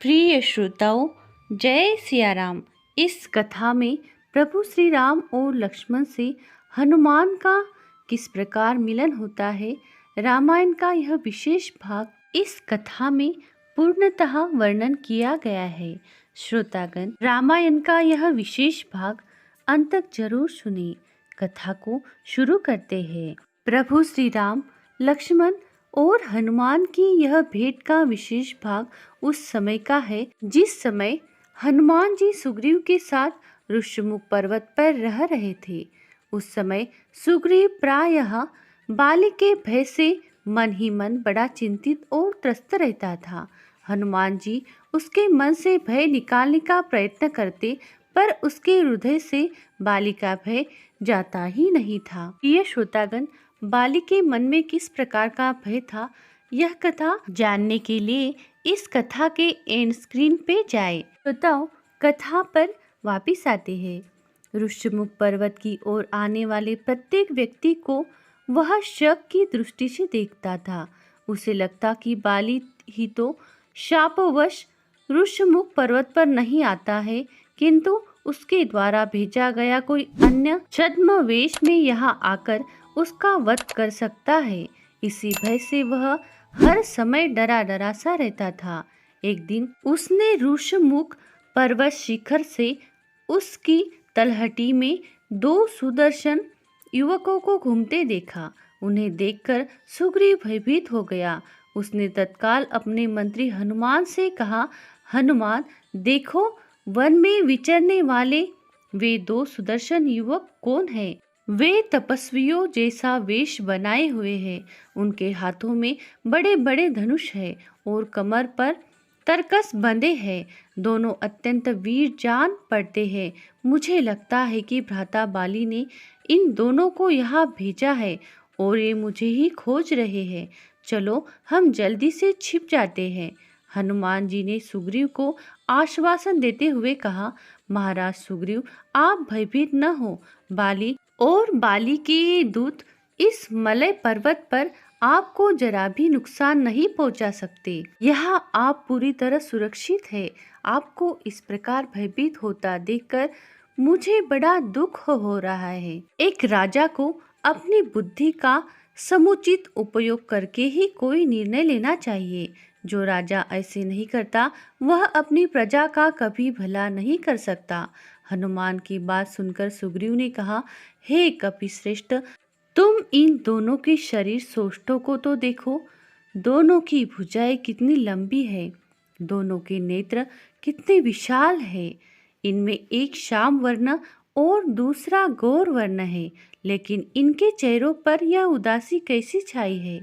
प्रिय श्रोताओं, जय सिया राम। इस कथा में प्रभु श्री राम और लक्ष्मण से हनुमान का किस प्रकार मिलन होता है, रामायण का यह विशेष भाग इस कथा में पूर्णतः वर्णन किया गया है। श्रोतागण, रामायण का यह विशेष भाग अंत तक जरूर सुनिए। कथा को शुरू करते हैं। प्रभु श्री राम, लक्ष्मण और हनुमान की यह भेंट का विशेष भाग उस समय का है जिस समय हनुमान जी सुग्रीव के साथ ऋष्यमुख पर्वत पर रह रहे थे। उस समय सुग्रीव प्रायः बाली के भय से मन ही मन बड़ा चिंतित और त्रस्त रहता था। हनुमान जी उसके मन से भय निकालने का प्रयत्न करते, पर उसके हृदय से बाली का भय जाता ही नहीं था। ये श्रोतागण, बाली के मन में किस प्रकार का भय था, यह कथा जानने के लिए इस कथा के एंड स्क्रीन पे जाए। श्रोताओं, कथा पर वापिस आते हैं। ऋष्यमुख पर्वत की ओर आने वाले प्रत्येक व्यक्ति को वह शक की दृष्टि से देखता था। उसे लगता कि बाली ही तो शापवश ऋष्यमुख पर्वत पर नहीं आता है, किंतु उसके द्वारा भेजा गया कोई अन्य छद्मवेश में यहाँ आकर उसका वध कर सकता है। इसी भय से वह हर समय डरा डरा सा रहता था। एक दिन उसने ऋष्यमुख पर्वत शिखर से उसकी तलहटी में दो सुदर्शन युवकों को घूमते देखा। उन्हें देखकर सुग्रीव भयभीत हो गया। उसने तत्काल अपने मंत्री हनुमान से कहा, हनुमान, देखो, वन में विचरने वाले वे दो सुदर्शन युवक कौन हैं? वे तपस्वियों जैसा वेश बनाए हुए हैं। उनके हाथों में बड़े बड़े धनुष है और कमर पर तरकस बंधे हैं। दोनों अत्यंत वीर जान पड़ते हैं। मुझे लगता है कि भ्राता बाली ने इन दोनों को यहाँ भेजा है और ये मुझे ही खोज रहे हैं। चलो, हम जल्दी से छिप जाते हैं। हनुमान जी ने सुग्रीव को आश्वासन देते हुए कहा, महाराज सुग्रीव, आप भयभीत न हो। बाली और बाली के दूत इस मलय पर्वत पर आपको जरा भी नुकसान नहीं पहुंचा सकते। यहाँ आप पूरी तरह सुरक्षित है। आपको इस प्रकार भयभीत होता देखकर मुझे बड़ा दुख हो रहा है। एक राजा को अपनी बुद्धि का समुचित उपयोग करके ही कोई निर्णय लेना चाहिए। जो राजा ऐसे नहीं करता, वह अपनी प्रजा का कभी भला नहीं कर सकता। हनुमान की बात सुनकर सुग्रीव ने कहा, हे कपिश्रेष्ठ, तुम इन दोनों के शरीर सोष्ठों को तो देखो। दोनों की भुजाएं कितनी लंबी है, दोनों के नेत्र कितने विशाल है। इनमें एक श्याम वर्ण और दूसरा गौर वर्ण है, लेकिन इनके चेहरों पर यह उदासी कैसी छाई है?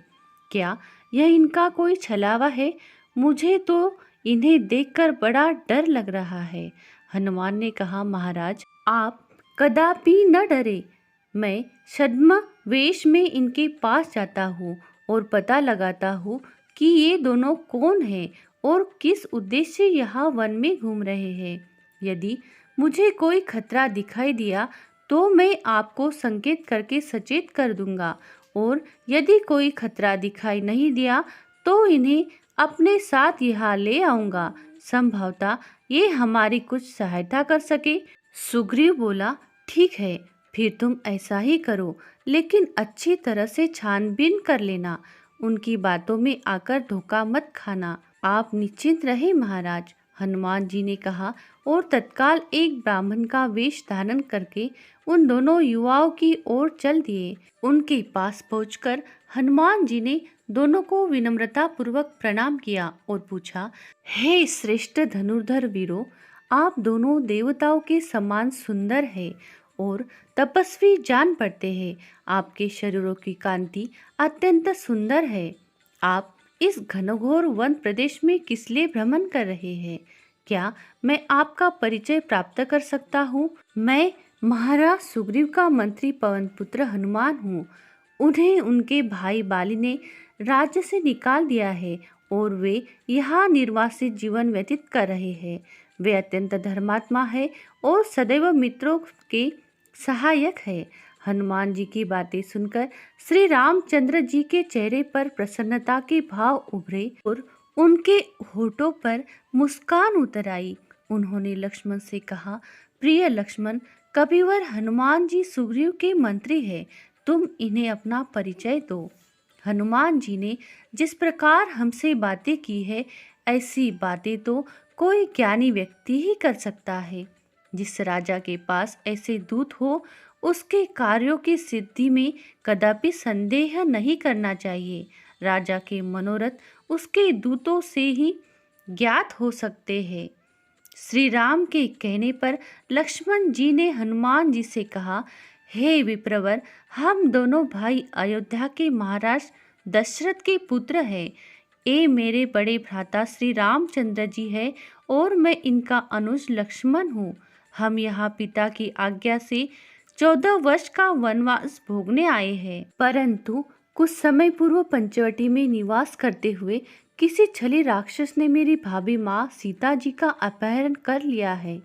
क्या यह इनका कोई छलावा है? मुझे तो इन्हें देखकर बड़ा डर लग रहा है। हनुमान ने कहा, महाराज, आप कदापि न डरे। मैं छद्म वेश में इनके पास जाता हूँ और पता लगाता हूँ कि ये दोनों कौन हैं और किस उद्देश्य से यहाँ वन में घूम रहे हैं। यदि मुझे कोई खतरा दिखाई दिया तो मैं आपको संकेत करके सचेत कर दूंगा, और यदि कोई खतरा दिखाई नहीं दिया तो इन्हें अपने साथ यहाँ ले आऊंगा। संभवतः ये हमारी कुछ सहायता कर सके। सुग्रीव बोला, ठीक है, फिर तुम ऐसा ही करो, लेकिन अच्छी तरह से छानबीन कर लेना। उनकी बातों में आकर धोखा मत खाना। आप निश्चिंत रहे महाराज, हनुमान जी ने कहा, और तत्काल एक ब्राह्मण का वेश धारण करके उन दोनों युवाओं की ओर चल दिए। उनके पास पहुंचकर हनुमान जी ने दोनों को विनम्रता पूर्वक प्रणाम किया और पूछा, हे श्रेष्ठ धनुर्धर वीरों, आप दोनों देवताओं के समान सुंदर है और तपस्वी जान पड़ते हैं। आपके शरीरों की कांति अत्यंत सुंदर है। आप इस घनघोर वन प्रदेश में किस लिए भ्रमण कर रहे हैं? क्या मैं आपका परिचय प्राप्त कर सकता हूँ? मैं महाराज सुग्रीव का मंत्री पवनपुत्र हनुमान हूँ। उन्हें उनके भाई बाली ने राज्य से निकाल दिया है और वे यहाँ निर्वासित जीवन व्यतीत कर रहे हैं। वे अत्यंत धर्मात्मा है और सदैव मित्रों के सहायक है। हनुमान जी की बातें सुनकर श्री रामचंद्र जी के चेहरे पर प्रसन्नता के भाव उभरे और उनके होठों पर मुस्कान उतर आई। उन्होंने लक्ष्मण से कहा, प्रिय लक्ष्मण, कपिवर हनुमान जी सुग्रीव के मंत्री हैं, तुम इन्हें अपना परिचय दो। हनुमान जी ने जिस प्रकार हमसे बातें की है, ऐसी बातें तो कोई ज्ञानी व्यक्ति ही कर सकता है। जिस राजा के पास ऐसे दूत हो, उसके कार्यों की सिद्धि में कदापि संदेह नहीं करना चाहिए। राजा के मनोरथ उसके दूतों से ही ज्ञात हो सकते हैं। श्री राम के कहने पर लक्ष्मण जी ने हनुमान जी से कहा, हे विप्रवर, हम दोनों भाई अयोध्या के महाराज दशरथ के पुत्र हैं। ये मेरे बड़े भ्राता श्री रामचंद्र जी है और मैं इनका अनुज लक्ष्मण हूँ। हम यहाँ पिता की आज्ञा से 14 वर्ष का वनवास भोगने आए हैं, परंतु कुछ समय पूर्व पंचवटी में निवास करते हुए किसी छली राक्षस ने मेरी भाभी माँ सीता जी का अपहरण कर लिया है।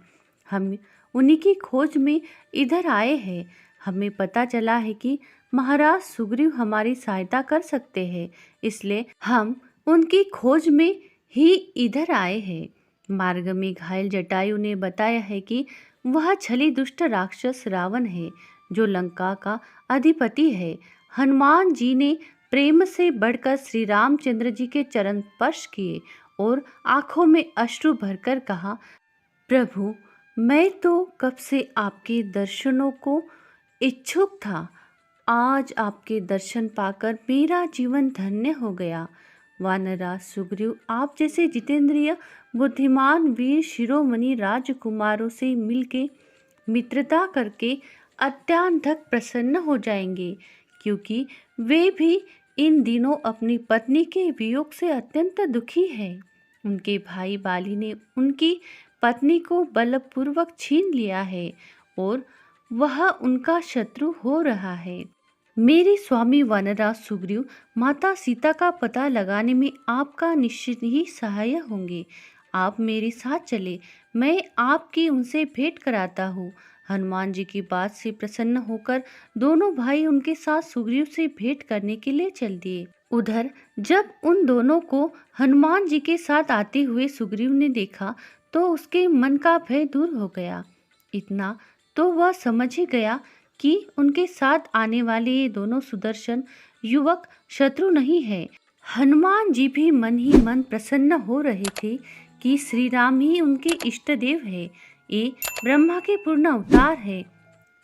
हम उन्हीं की खोज में इधर आए हैं। हमें पता चला है कि महाराज सुग्रीव हमारी सहायता कर सकते हैं, इसलिए हम उनकी खोज में ही इधर आए हैं। मार्ग में घायल जटायु ने बताया है कि वह छली दुष्ट राक्षस रावण है, जो लंका का अधिपति है। हनुमान जी ने प्रेम से बढ़कर श्री रामचंद्र जी के चरण स्पर्श किए और आंखों में अश्रु भरकर कहा, प्रभु, मैं तो कब से आपके दर्शनों को इच्छुक था। आज आपके दर्शन पाकर मेरा जीवन धन्य हो गया। वानराज सुग्रीव आप जैसे जितेंद्रिय बुद्धिमान वीर शिरोमणि राजकुमारों से मिलके मित्रता करके अत्यंत प्रसन्न हो जाएंगे, क्योंकि वे भी इन दिनों अपनी पत्नी के वियोग से अत्यंत दुखी हैं। उनके भाई बाली ने उनकी पत्नी को बलपूर्वक छीन लिया है और वह उनका शत्रु हो रहा है। मेरे स्वामी वानराज सुग्रीव माता सीता का पता लगाने में आपका निश्चित ही सहाय होंगे। आप मेरे साथ चले, मैं आपकी उनसे भेंट कराता हूँ। हनुमान जी की बात से प्रसन्न होकर दोनों भाई उनके साथ सुग्रीव से भेंट करने के लिए चल दिए। उधर जब उन दोनों को हनुमान जी के साथ आते हुए सुग्रीव ने देखा तो उसके मन का भय दूर हो गया। इतना तो वह समझ ही गया कि उनके साथ आने वाले ये दोनों सुदर्शन युवक शत्रु नहीं है। हनुमान जी भी मन ही मन प्रसन्न हो रहे थे कि श्री राम ही उनके इष्ट देव है। ये ब्रह्मा के पूर्ण अवतार है,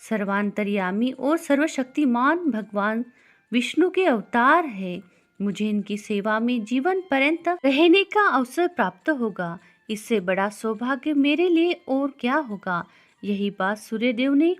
सर्वांतर्यामी और सर्वशक्तिमान भगवान विष्णु के अवतार है। मुझे इनकी सेवा में जीवन पर्यंत रहने का अवसर प्राप्त होगा। इससे बड़ा सौभाग्य मेरे लिए और क्या होगा। यही बात सूर्यदेव ने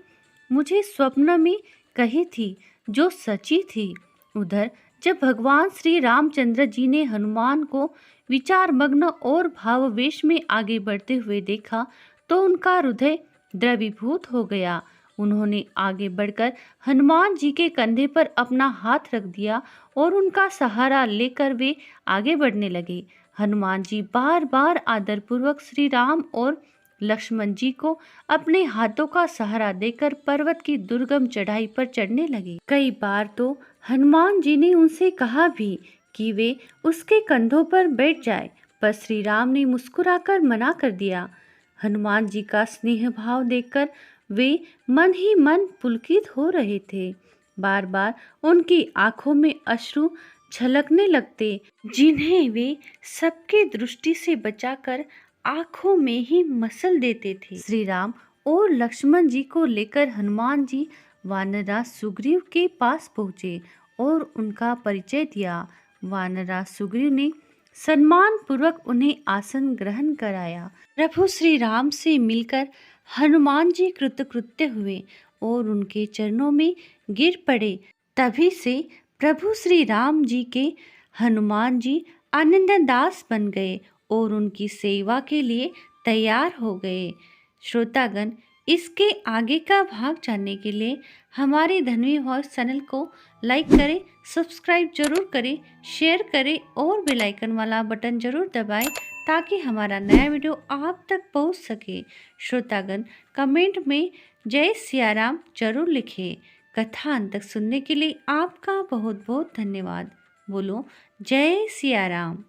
मुझे स्वप्न में कही थी, जो सच्ची थी। उधर जब भगवान श्री रामचंद्र जी ने हनुमान को विचारमग्न और भाववेश में आगे बढ़ते हुए देखा तो उनका हृदय द्रवीभूत हो गया। उन्होंने आगे बढ़कर हनुमान जी के कंधे पर अपना हाथ रख दिया और उनका सहारा लेकर वे आगे बढ़ने लगे। हनुमान जी बार बार आदरपूर्वक श्री राम और लक्ष्मण जी को अपने हाथों का सहारा देकर पर्वत की दुर्गम चढ़ाई पर चढ़ने लगे। कई बार तो हनुमान जी ने उनसे कहा भी कि वे उसके कंधों पर बैठ जाए, पर श्री राम ने मुस्कुराकर मना कर दिया। हनुमान जी का स्नेह भाव देखकर वे मन ही मन पुलकित हो रहे थे। बार बार उनकी आंखों में अश्रु छलकने लगते, जिन्हें वे सबके दृष्टि से बचाकर आंखों में ही मसल देते थे। श्री राम और लक्ष्मण जी को लेकर हनुमान जी वानराज सुग्रीव के पास पहुँचे और उनका परिचय दिया। वानराज सुग्रीव ने सम्मान पूर्वक उन्हें आसन ग्रहण कराया। प्रभु श्री राम से मिलकर हनुमान जी कृतकृत्य हुए और उनके चरणों में गिर पड़े। तभी से प्रभु श्री राम जी के हनुमान जी आनंददास बन गए और उनकी सेवा के लिए तैयार हो गए। श्रोतागण, इसके आगे का भाग जानने के लिए हमारे धन्वी वॉइस चैनल को लाइक करें, सब्सक्राइब जरूर करें, शेयर करें और बेल आइकन वाला बटन जरूर दबाएं ताकि हमारा नया वीडियो आप तक पहुंच सके। श्रोतागण, कमेंट में जय सिया राम जरूर लिखें। कथा अंत तक सुनने के लिए आपका बहुत बहुत धन्यवाद। बोलो जय सिया राम।